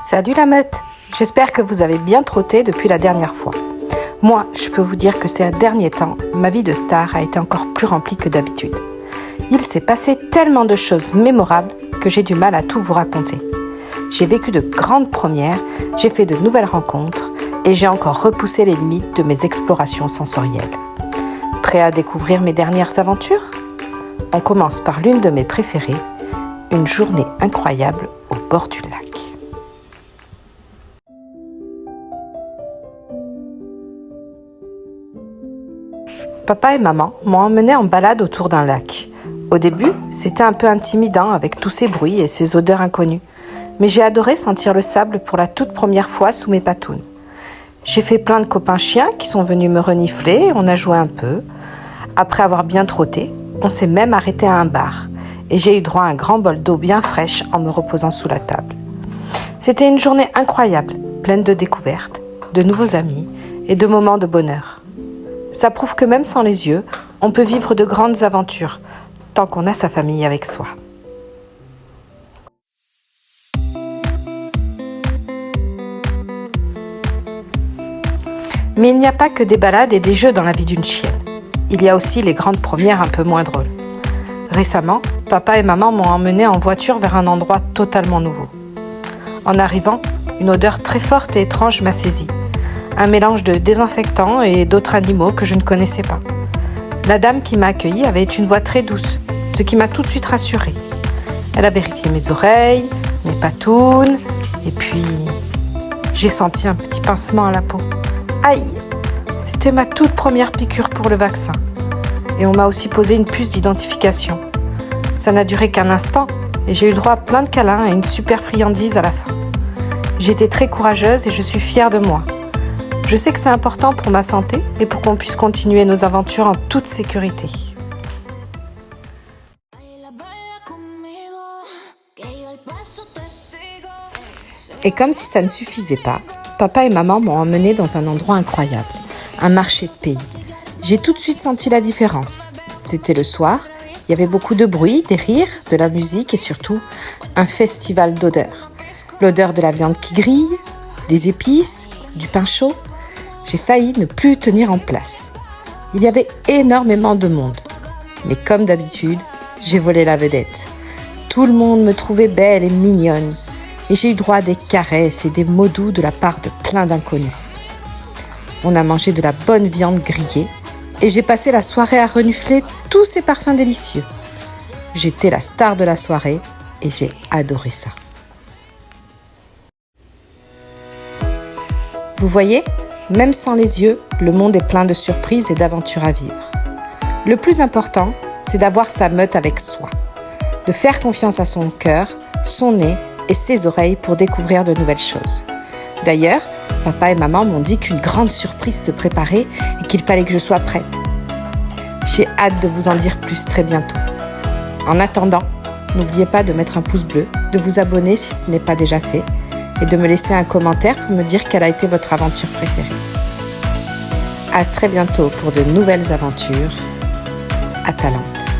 Salut la meute! J'espère que vous avez bien trotté depuis la dernière fois. Moi, je peux vous dire que ces derniers temps, ma vie de star a été encore plus remplie que d'habitude. Il s'est passé tellement de choses mémorables que j'ai du mal à tout vous raconter. J'ai vécu de grandes premières, j'ai fait de nouvelles rencontres et j'ai encore repoussé les limites de mes explorations sensorielles. Prêt à découvrir mes dernières aventures? On commence par l'une de mes préférées, une journée incroyable au bord du lac. Papa et maman m'ont emmené en balade autour d'un lac. Au début, c'était un peu intimidant avec tous ces bruits et ces odeurs inconnues. Mais j'ai adoré sentir le sable pour la toute première fois sous mes patounes. J'ai fait plein de copains chiens qui sont venus me renifler, on a joué un peu. Après avoir bien trotté, on s'est même arrêté à un bar. Et j'ai eu droit à un grand bol d'eau bien fraîche en me reposant sous la table. C'était une journée incroyable, pleine de découvertes, de nouveaux amis et de moments de bonheur. Ça prouve que même sans les yeux, on peut vivre de grandes aventures, tant qu'on a sa famille avec soi. Mais il n'y a pas que des balades et des jeux dans la vie d'une chienne. Il y a aussi les grandes premières un peu moins drôles. Récemment, papa et maman m'ont emmené en voiture vers un endroit totalement nouveau. En arrivant, une odeur très forte et étrange m'a saisie. Un mélange de désinfectants et d'autres animaux que je ne connaissais pas. La dame qui m'a accueillie avait une voix très douce, ce qui m'a tout de suite rassurée. Elle a vérifié mes oreilles, mes patounes, et puis j'ai senti un petit pincement à la peau. Aïe! C'était ma toute première piqûre pour le vaccin. Et on m'a aussi posé une puce d'identification. Ça n'a duré qu'un instant, et j'ai eu droit à plein de câlins et une super friandise à la fin. J'étais très courageuse et je suis fière de moi. Je sais que c'est important pour ma santé et pour qu'on puisse continuer nos aventures en toute sécurité. Et comme si ça ne suffisait pas, papa et maman m'ont emmenée dans un endroit incroyable, un marché de pays. J'ai tout de suite senti la différence. C'était le soir, il y avait beaucoup de bruit, des rires, de la musique et surtout un festival d'odeurs. L'odeur de la viande qui grille, des épices, du pain chaud. J'ai failli ne plus tenir en place. Il y avait énormément de monde. Mais comme d'habitude, j'ai volé la vedette. Tout le monde me trouvait belle et mignonne. Et j'ai eu droit à des caresses et des mots doux de la part de plein d'inconnus. On a mangé de la bonne viande grillée et j'ai passé la soirée à renifler tous ces parfums délicieux. J'étais la star de la soirée et j'ai adoré ça. Vous voyez ? Même sans les yeux, le monde est plein de surprises et d'aventures à vivre. Le plus important, c'est d'avoir sa meute avec soi, de faire confiance à son cœur, son nez et ses oreilles pour découvrir de nouvelles choses. D'ailleurs, papa et maman m'ont dit qu'une grande surprise se préparait et qu'il fallait que je sois prête. J'ai hâte de vous en dire plus très bientôt. En attendant, n'oubliez pas de mettre un pouce bleu, de vous abonner si ce n'est pas déjà fait, et de me laisser un commentaire pour me dire quelle a été votre aventure préférée. À très bientôt pour de nouvelles aventures. Atalante.